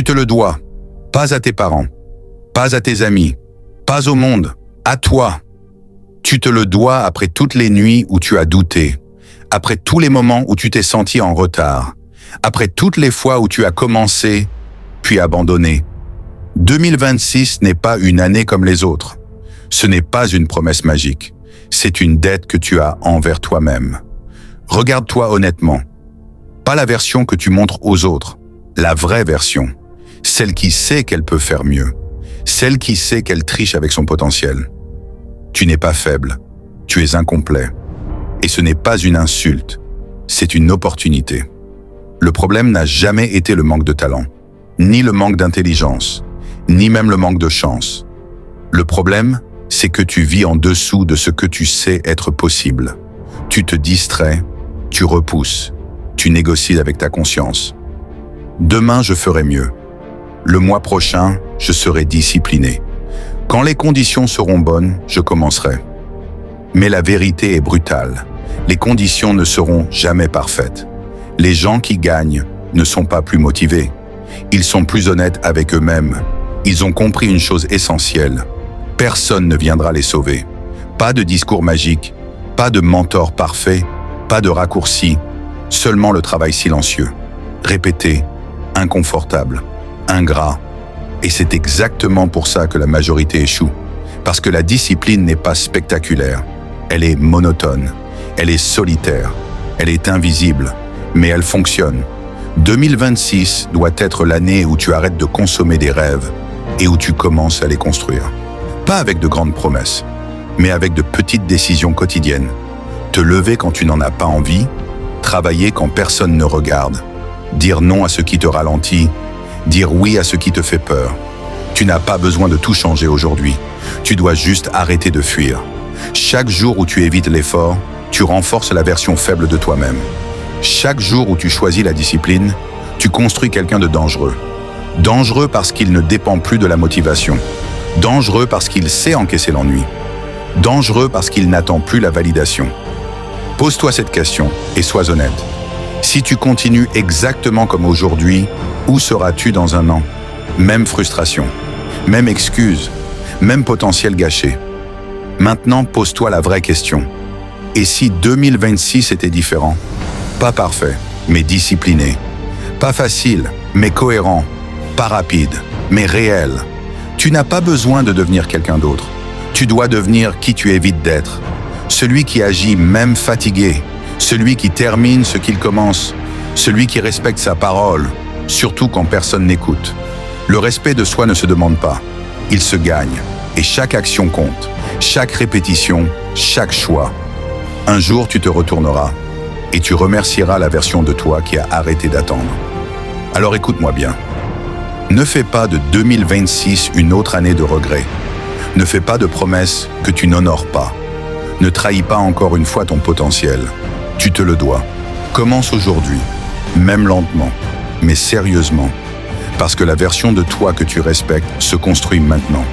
Tu te le dois, pas à tes parents, pas à tes amis, pas au monde, à toi. Tu te le dois après toutes les nuits où tu as douté, après tous les moments où tu t'es senti en retard, après toutes les fois où tu as commencé, puis abandonné. 2026 n'est pas une année comme les autres. Ce n'est pas une promesse magique. C'est une dette que tu as envers toi-même. Regarde-toi honnêtement. Pas la version que tu montres aux autres, la vraie version. Celle qui sait qu'elle peut faire mieux. Celle qui sait qu'elle triche avec son potentiel. Tu n'es pas faible. Tu es incomplet. Et ce n'est pas une insulte. C'est une opportunité. Le problème n'a jamais été le manque de talent, ni le manque d'intelligence, ni même le manque de chance. Le problème, c'est que tu vis en dessous de ce que tu sais être possible. Tu te distrais, tu repousses, tu négocies avec ta conscience. Demain, je ferai mieux. Le mois prochain, je serai discipliné. Quand les conditions seront bonnes, je commencerai. Mais la vérité est brutale. Les conditions ne seront jamais parfaites. Les gens qui gagnent ne sont pas plus motivés. Ils sont plus honnêtes avec eux-mêmes. Ils ont compris une chose essentielle. Personne ne viendra les sauver. Pas de discours magique, pas de mentor parfait, pas de raccourci, seulement le travail silencieux, répété, inconfortable, ingrat. Et c'est exactement pour ça que la majorité échoue. Parce que la discipline n'est pas spectaculaire. Elle est monotone, elle est solitaire, elle est invisible, mais elle fonctionne. 2026 doit être l'année où tu arrêtes de consommer des rêves et où tu commences à les construire. Pas avec de grandes promesses, mais avec de petites décisions quotidiennes. Te lever quand tu n'en as pas envie, travailler quand personne ne regarde, dire non à ce qui te ralentit, dire oui à ce qui te fait peur. Tu n'as pas besoin de tout changer aujourd'hui. Tu dois juste arrêter de fuir. Chaque jour où tu évites l'effort, tu renforces la version faible de toi-même. Chaque jour où tu choisis la discipline, tu construis quelqu'un de dangereux. Dangereux parce qu'il ne dépend plus de la motivation. Dangereux parce qu'il sait encaisser l'ennui. Dangereux parce qu'il n'attend plus la validation. Pose-toi cette question et sois honnête. Si tu continues exactement comme aujourd'hui, où seras-tu dans un an? Même frustration, même excuse, même potentiel gâché. Maintenant, pose-toi la vraie question. Et si 2026 était différent? Pas parfait, mais discipliné. Pas facile, mais cohérent. Pas rapide, mais réel. Tu n'as pas besoin de devenir quelqu'un d'autre. Tu dois devenir qui tu évites d'être. Celui qui agit même fatigué. Celui qui termine ce qu'il commence. Celui qui respecte sa parole, surtout quand personne n'écoute. Le respect de soi ne se demande pas. Il se gagne. Et chaque action compte. Chaque répétition, chaque choix. Un jour, tu te retourneras. Et tu remercieras la version de toi qui a arrêté d'attendre. Alors écoute-moi bien. Ne fais pas de 2026 une autre année de regret. Ne fais pas de promesses que tu n'honores pas. Ne trahis pas encore une fois ton potentiel. Tu te le dois. Commence aujourd'hui, même lentement, mais sérieusement. Parce que la version de toi que tu respectes se construit maintenant.